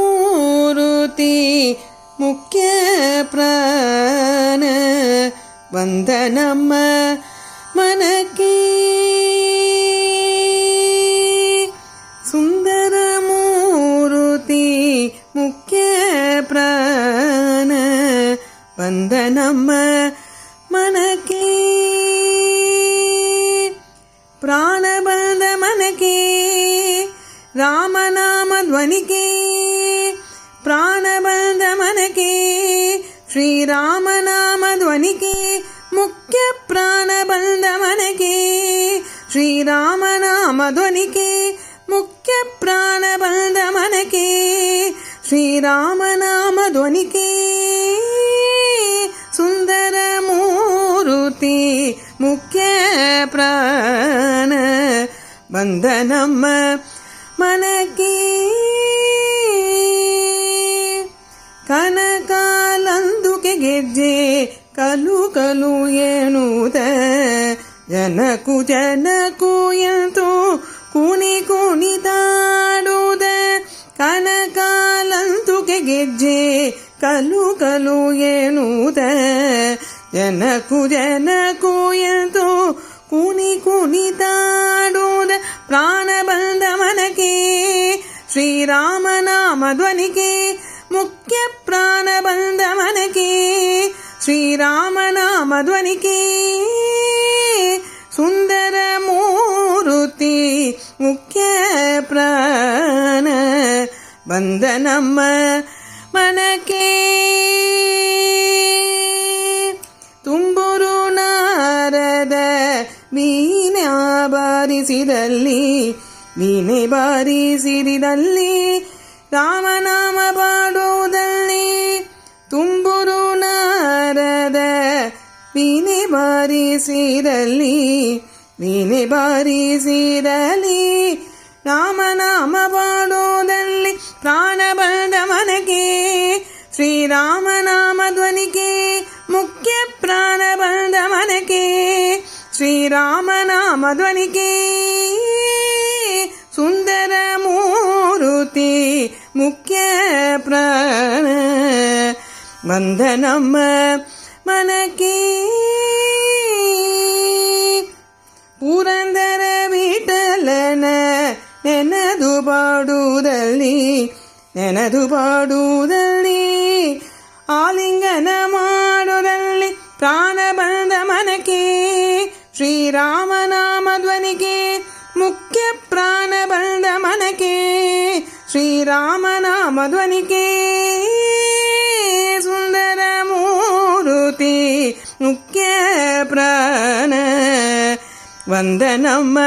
ಸುಂದರಮೂರುತಿ ಮುಖ್ಯ ಪ್ರಾಣ ವಂದನಮ್ಮ ಮನಕ್ಕೆ ಸುಂದರಮೂರುತಿ ಮುಖ್ಯ ಪ್ರಾಣ ವಂದನಮ್ಮ ಮನಕ್ಕೆ ಪ್ರಾಣ ಬಂದ ಮನಕ್ಕೆ ರಾಮನಾಮ ಧ್ವನಿಗೆ ಪ್ರಾಣ ಬಂದ ಮನಕ್ಕೆ ಶ್ರೀರಾಮನಾಮ ಧ್ವನಿಗೆ ಮುಖ್ಯ ಪ್ರಾಣ ಬಂದ ಮನಕ್ಕೆ ಶ್ರೀರಾಮನಾಮ ಧ್ವನಿಗೆ ಮುಖ್ಯ ಪ್ರಾಣ ಬಂದ ಮನಕ್ಕೆ ಶ್ರೀರಾಮನಾಮ ಧ್ವನಿಗೆ ಸುಂದರ ಮೂರುತಿ ಮುಖ್ಯ ಪ್ರಾಣ ಬಂದನಮ್ಮ ಮನಕ್ಕೆ ಕನಕಾಲಂದುಕೆ ಗೆಜ್ಜೆ ಕಲು ಕಲು ಎನ್ನುವುದ ಜನಕು ಜನಕು ಎಂತು ಕುಣಿ ಕುಣಿದಾಡುವುದ ಕನಕಾಲಂದುಕೆ ಗೆಜ್ಜೆ ಕಲು ಕಲು ಎನ್ನುವುದ ಜನಕು ಜನಕು ಎಂತು ಕುಣಿ ಕುಣಿದಾಡುವುದ ಪ್ರಾಣ ಬಂದ ಮನಕ್ಕೆ ಶ್ರೀರಾಮನಾಮ ಧ್ವನಿಗೆ ಮುಖ್ಯ ಪ್ರಾಣ ಬಂದ ಮನಕ್ಕೆ ಶ್ರೀರಾಮನಾಮ ಧ್ವನಿಗೆ ಸುಂದರ ಮೂರುತಿ ಮುಖ್ಯ ಪ್ರಾಣ ಬಂದ ನಮ್ಮ ಮನಕ್ಕೆ ತುಂಬುರು ನಾರದ ವೀಣೆ ಬಾರಿಸಿದಲ್ಲಿ ವೀಣೆ ಬಾರಿಸಿರಿದಲ್ಲಿ ರಾಮನಾಮ ಪಾಡುವುದಲ್ಲಿ ತುಂಬುರು ನಾರದ ವೀಣೆ ಬಾರಿಸಿದಲ್ಲಿ ವೀಣೆ ಬಾರಿಸಿರಲಿ ರಾಮನಾಮ ಪಾಡುವುದಲ್ಲಿ ಪ್ರಾಣ ಬಂದ ಮನಕ್ಕೆ ಶ್ರೀರಾಮನಾಮ ಧ್ವನಿಗೆ ಮುಖ್ಯ ಪ್ರಾಣ ಬಂದ ಮನಕ್ಕೆ ಶ್ರೀರಾಮನಾಮ ಧ್ವನಿಗೆ ಸುಂದರ ಮೂರುತಿ ಮುಖ್ಯ ಪ್ರಾಣ ಬಂದನಮ್ಮ ಮನಕ್ಕೆ ಪುರಂದರ ವಿಠಲನ ನೆನದು ಪಾಡುವುದಲ್ಲಿ ನೆನದು ಪಾಡುವುದಲ್ಲಿ ಆಲಿಂಗನ ಮಾಡುವುದಲ್ಲಿ ಪ್ರಾಣ ಬಂದ ಮನಕ್ಕೆ ಶ್ರೀರಾಮನಾಮ ಧ್ವನಿಗೆ ಮುಖ್ಯ ಪ್ರಾಣ ಬಂದ ಮನಕ್ಕೆ ಶ್ರೀರಾಮನಾಮ ಧ್ವನಿಗೆ ಸುಂದರ ಮೂರುತಿ ಮುಖ್ಯ ಪ್ರಾಣ ವಂದನಮ್ಮ